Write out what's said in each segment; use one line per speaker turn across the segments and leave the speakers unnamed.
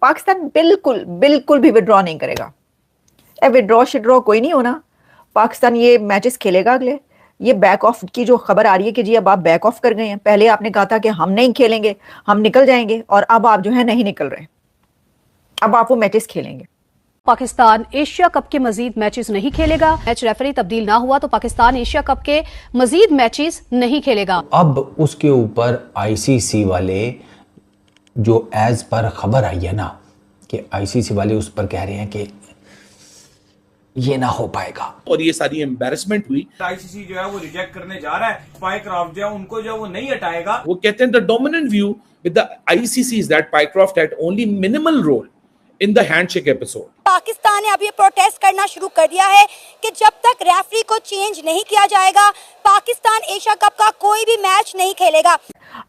पाकिस्तान बिल्कुल बिल्कुल भी विड्रॉ नहीं करेगा। विड्रॉ शिड्रॉ कोई नहीं होना। पाकिस्तान ये मैचेस खेलेगा अगले। ये बैक ऑफ की जो खबर आ रही है कि जी अब आप बैक ऑफ कर गए हैं, पहले आपने कहा था कि हम नहीं खेलेंगे, हम निकल जाएंगे, और अब आप जो है नहीं निकल रहे, अब आप वो मैचेस खेलेंगे।
पाकिस्तान एशिया कप के मजीद मैचेस नहीं खेलेगा। मैच रेफरी तब्दील ना हुआ तो पाकिस्तान एशिया कप के मजीद मैचेस नहीं खेलेगा।
अब उसके ऊपर आईसीसी वाले जो एज पर खबर आई है ना कि आईसीसी वाले उस पर कह रहे हैं कि ये ना हो पाएगा,
और ये सारी एम्बैरेसमेंट हुई।
आईसीसी जो है वो रिजेक्ट करने जा रहा है। पाइक्राफ्ट जो है उनको जो है वो नहीं हटाएगा।
वो कहते हैं the dominant view with the ICC is that Pycroft had only minimal role in the handshake episode.
Pakistan ने अब ये प्रोटेस्ट करना शुरू कर दिया है कि जब तक रेफरी को चेंज नहीं किया जाएगा पाकिस्तान एशिया कप का कोई भी मैच नहीं खेलेगा।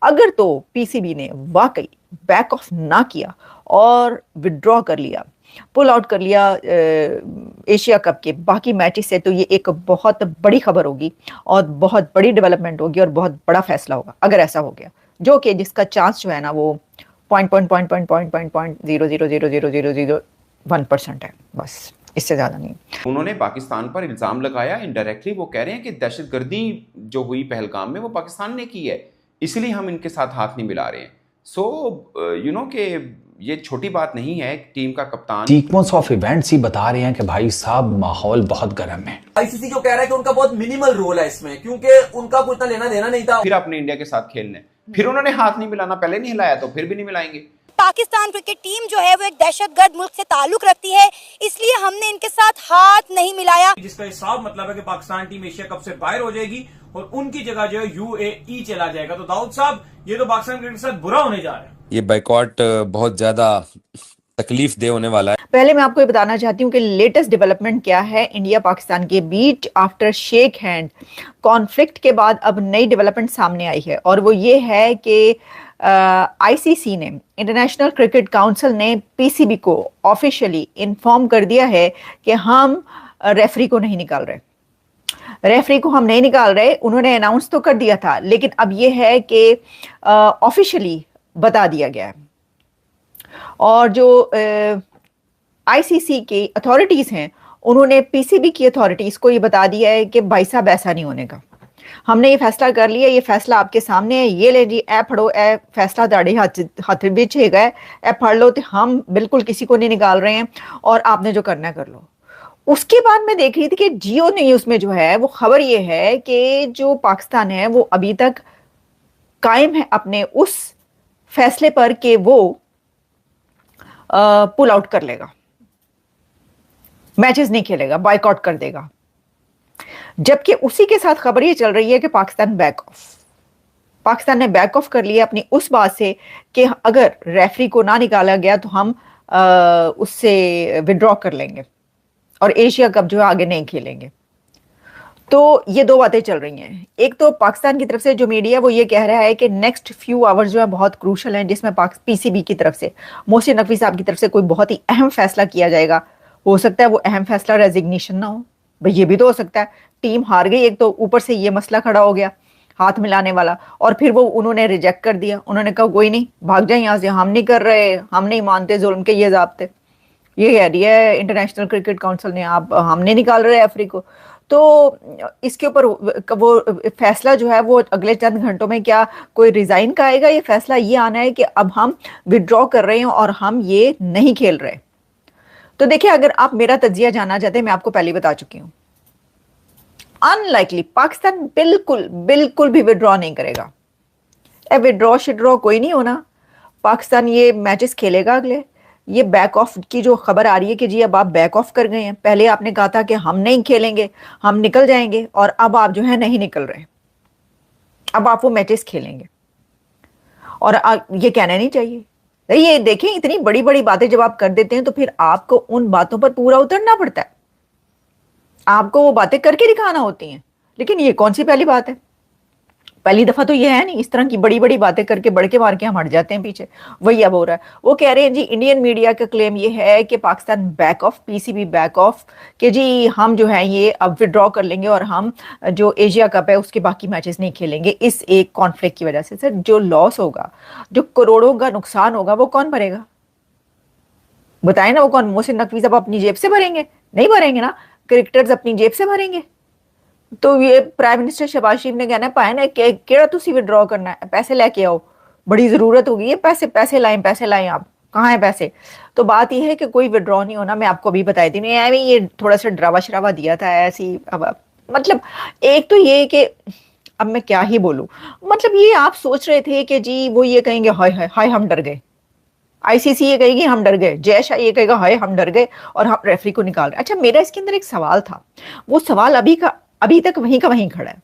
अगर तो पीसीबी ने वाकई बैक ऑफ ना किया और विड्रॉ कर लिया, पुल आउट कर लिया एशिया कप के बाकी मैचेस से, तो ये एक बहुत बड़ी खबर होगी और बहुत बड़ी डेवलपमेंट होगी और बहुत बड़ा फैसला होगा अगर ऐसा हो गया, जो कि जिसका चांस जो है ना वो 0.000000001% है, बस इससे ज्यादा नहीं।
उन्होंने पाकिस्तान पर इल्जाम लगाया इनडायरेक्टली। वो कह रहे हैं कि दहशतगर्दी जो हुई पहलगाम में वो पाकिस्तान ने की है, इसलिए हम इनके साथ हाथ नहीं मिला रहे हैं। सो यू नो कि ये छोटी बात नहीं है। टीम का कप्तान
सीक्वेंस ऑफ इवेंट्स ही बता रहे हैं कि भाई साहब माहौल बहुत गर्म है।
आईसीसी जो कह रहा है कि उनका बहुत मिनिमल रोल है इसमें, क्योंकि उनका कोई इतना लेना देना नहीं था।
फिर अपने इंडिया के साथ खेलने, फिर उन्होंने हाथ नहीं मिलाना, पहले नहीं हिलाया तो फिर भी नहीं मिलाएंगे।
पाकिस्तान क्रिकेट टीम जो है वो एक दहशतगर्द मुल्क से ताल्लुक रखती है, इसलिए हमने इनके साथ हाथ नहीं मिलाया।
जिसका ये साफ मतलब है कि पाकिस्तान टीम एशिया कप से बाहर हो जाएगी और उनकी जगह जो है यूएई चला जाएगा। तो दाऊद साहब ये तो पाकिस्तान क्रिकेट के साथ बुरा होने जा रहा है।
ये बाइकॉट बहुत ज्यादा तकलीफ दे होने वाला है।
पहले मैं आपको ये बताना चाहती हूँ कि लेटेस्ट डेवलपमेंट क्या है इंडिया पाकिस्तान के बीच आफ्टर शेक हैंड कॉन्फ्लिक्ट के बाद। अब नई डेवलपमेंट सामने आई है और वो ये है कि आईसीसी ने, इंटरनेशनल क्रिकेट काउंसिल ने पीसीबी को ऑफिशियली इन्फॉर्म कर दिया है कि हम रेफरी को नहीं निकाल रहे, रेफरी को हम नहीं निकाल रहे। उन्होंने अनाउंस तो कर दिया था, लेकिन अब ये है कि ऑफिशियली बता दिया गया है। और जो आईसीसी की अथॉरिटीज हैं उन्होंने पीसीबी की अथॉरिटीज को ये बता दिया है कि भाई साहब ऐसा नहीं होने का, हमने ये फैसला कर लिया, ये फैसला आपके सामने है, ये ले जी ए फड़ो, ए फैसला दाढ़ी हाथ बिच है, ए फड़ लो, तो हम बिल्कुल किसी को नहीं निकाल रहे हैं और आपने जो करना है कर लो। उसके बाद मैं देख रही थी कि जियो न्यूज में जो है वो खबर ये है कि जो पाकिस्तान है वो अभी तक कायम है अपने उस फैसले पर कि वो पुल आउट कर लेगा, मैचेस नहीं खेलेगा, बायकॉट कर देगा। जबकि उसी के साथ खबर ये चल रही है कि पाकिस्तान ने बैक ऑफ कर लिया अपनी उस बात से कि अगर रेफरी को ना निकाला गया तो हम उससे विड्रॉ कर लेंगे और एशिया कप जो है आगे नहीं खेलेंगे। तो ये दो बातें चल रही हैं। एक तो पाकिस्तान की तरफ से जो मीडिया वो ये कह रहा है कि नेक्स्ट फ्यू आवर्स जो है बहुत क्रूशल हैं, जिसमें पीसीबी की तरफ से, मोहसिन नकवी साहब की तरफ से कोई बहुत ही अहम फैसला किया जाएगा। हो सकता है वो अहम फैसला रेजिग्नेशन ना हो, भाई ये भी तो हो सकता है। टीम हार गई, एक तो ऊपर से ये मसला खड़ा हो गया हाथ मिलाने वाला, और फिर वो उन्होंने रिजेक्ट कर दिया। उन्होंने कहा कोई नहीं, भाग जाए यहाँ से, हम नहीं कर रहे, हम नहीं मानते जुल्म के ये ज़ाब्ते। ये कह रही है इंटरनेशनल क्रिकेट काउंसिल ने, आप हमने निकाल रहे रेफरी को। तो इसके ऊपर वो फैसला जो है वो अगले चंद घंटों में क्या कोई रिजाइन का आएगा, ये फैसला ये आना है कि अब हम विड्रॉ कर रहे हैं और हम ये नहीं खेल रहे। तो देखिए, अगर आप मेरा तज्जिया जानना चाहते हैं, मैं आपको पहले बता चुकी हूँ, अनलाइकली पाकिस्तान बिल्कुल बिल्कुल भी विड्रॉ नहीं करेगा। विड्रॉ शिड्रॉ कोई नहीं होना। पाकिस्तान ये मैचेस खेलेगा अगले। ये बैक ऑफ की जो खबर आ रही है कि जी अब आप बैक ऑफ कर गए हैं, पहले आपने कहा था कि हम नहीं खेलेंगे, हम निकल जाएंगे, और अब आप जो है नहीं निकल रहे, अब आप वो मैचेस खेलेंगे। और ये कहना नहीं चाहिए। ये देखें, इतनी बड़ी बड़ी बातें जब आप कर देते हैं तो फिर आपको उन बातों पर पूरा उतरना पड़ता है, आपको वो बातें करके दिखाना होती हैं। लेकिन ये कौन सी पहली बात है? पहली दफा तो ये है नहीं, इस तरह की बड़ी बड़ी बातें करके बढ़के मार के हम हट जाते हैं पीछे। वही अब हो रहा है। वो कह रहे हैं जी, इंडियन मीडिया का क्लेम ये है कि Pakistan back of, PCB back of, कि जी हम जो है ये अब विड्रॉ कर लेंगे और हम जो एशिया कप है उसके बाकी मैचेस नहीं खेलेंगे इस एक कॉन्फ्लिक्ट की वजह से। सर, जो लॉस होगा, जो करोड़ों का नुकसान होगा, वो कौन भरेगा? बताए ना वो कौन, मोहसिन नकवी साहब अपनी जेब से भरेंगे? नहीं भरेंगे ना, क्रिकेटर्स अपनी जेब से भरेंगे। तो ये प्राइम मिनिस्टर शहबाज शरीफ ने कहना पाया ना कि केड़ा तुसी विड्रॉ करना है, पैसे लेके आओ, बड़ी जरूरत होगी है, पैसे लाएं आप, कहाँ है पैसे? तो बात यह है कि कोई विड्रॉ नहीं होना। मैं आपको अभी बताई थी, मैं ये थोड़ा सा ड्रावा शरावा दिया था ऐसी। अब मतलब एक तो ये कि अब मैं क्या ही बोलूं, मतलब ये आप सोच रहे थे कि जी वो ये कहेंगे हाय हाय हाय हम डर गए, आईसीसी ये कहेगी हम डर गए, जय शाह ये कहेगा हाय हम डर गए और हम रेफरी को निकाल रहे। अच्छा, मेरा इसके अंदर एक सवाल था, वो सवाल अभी तक वहीं का वहीं खड़ा है।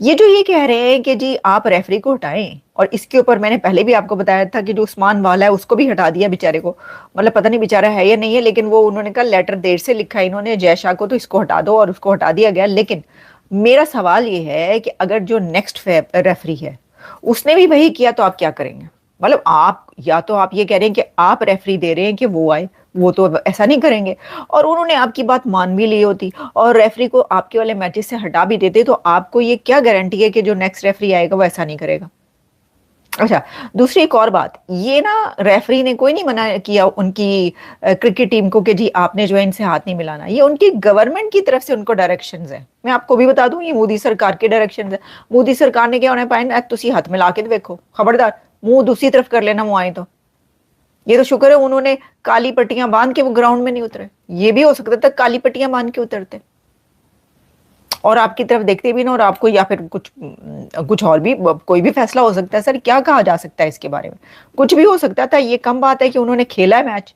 ये जो ये कह रहे हैं कि जी आप रेफरी को हटाएं, और इसके ऊपर मैंने पहले भी आपको बताया था कि जो उस्मान वाला है उसको भी हटा दिया बेचारे को, मतलब पता नहीं बेचारा है या नहीं है, लेकिन वो उन्होंने कहा लेटर देर से लिखा है इन्होंने जय शाह को, तो इसको हटा दो, और उसको हटा दिया गया। लेकिन मेरा सवाल ये है कि अगर जो नेक्स्ट रेफरी है उसने भी वही किया तो आप क्या करेंगे? मतलब आप या तो आप ये कह रहे हैं कि आप रेफरी दे रहे हैं कि वो आए, वो तो ऐसा नहीं करेंगे, और उन्होंने आपकी बात मान भी ली होती और रेफरी को आपके वाले मैचेस से हटा भी देते, तो आपको ये क्या गारंटी है कि जो नेक्स्ट रेफरी आएगा वो ऐसा नहीं करेगा? अच्छा, दूसरी एक और बात, ये ना रेफरी ने कोई नहीं मना किया उनकी क्रिकेट टीम को कि जी आपने जो है इनसे हाथ नहीं मिलाना, ये उनकी गवर्नमेंट की तरफ से उनको डायरेक्शंस है। मैं आपको भी बता दूं, ये मोदी सरकार के डायरेक्शंस है। मोदी सरकार ने क्या होना पाया, तुसी हाथ मिला के देखो, खबरदार मुंह दूसरी तरफ कर लेना वो आए तो। ये तो शुक्र है उन्होंने काली पट्टियां बांध के वो ग्राउंड में नहीं उतरे, ये भी हो सकता था काली पट्टियां बांध के उतरते और आपकी तरफ देखते भी ना, और आपको या फिर कुछ और भी कोई भी फैसला हो सकता है। सर क्या कहा जा सकता है इसके बारे में, कुछ भी हो सकता था। ये कम बात है कि उन्होंने खेला है मैच,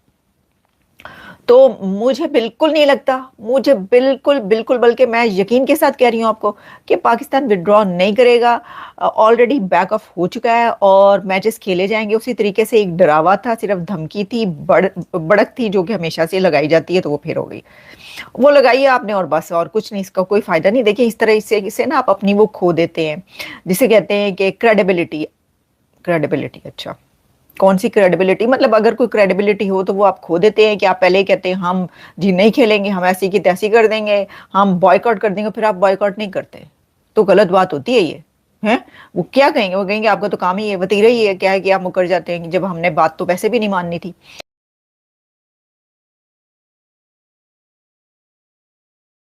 तो मुझे बिल्कुल नहीं लगता, मुझे बिल्कुल बल्कि मैं यकीन के साथ कह रही हूं आपको कि पाकिस्तान विड्रॉ नहीं करेगा, ऑलरेडी बैक ऑफ हो चुका है और मैचेस खेले जाएंगे उसी तरीके से। एक डरावा था, सिर्फ धमकी थी, बढ़त थी जो कि हमेशा से लगाई जाती है, तो वो फिर हो गई, वो लगाई है आपने और बस, और कुछ नहीं, इसका कोई फायदा नहीं। देखिए इस तरह से ना आप अपनी वो खो देते हैं, जिसे कहते हैं कि क्रेडिबिलिटी। अच्छा, कौन सी क्रेडिबिलिटी? मतलब अगर कोई क्रेडिबिलिटी हो तो वो आप खो देते हैं कि आप पहले ही कहते हैं हम जी नहीं खेलेंगे, हम ऐसी की तैसी कर देंगे, हम बॉयकॉट कर देंगे, फिर आप बॉयकॉट नहीं करते, तो गलत बात होती है ये है। वो क्या कहेंगे? वो कहेंगे आपका तो काम ही है, वतीरा ही है क्या है कि आप मुकर जाते हैं, जब हमने बात तो वैसे भी नहीं माननी थी।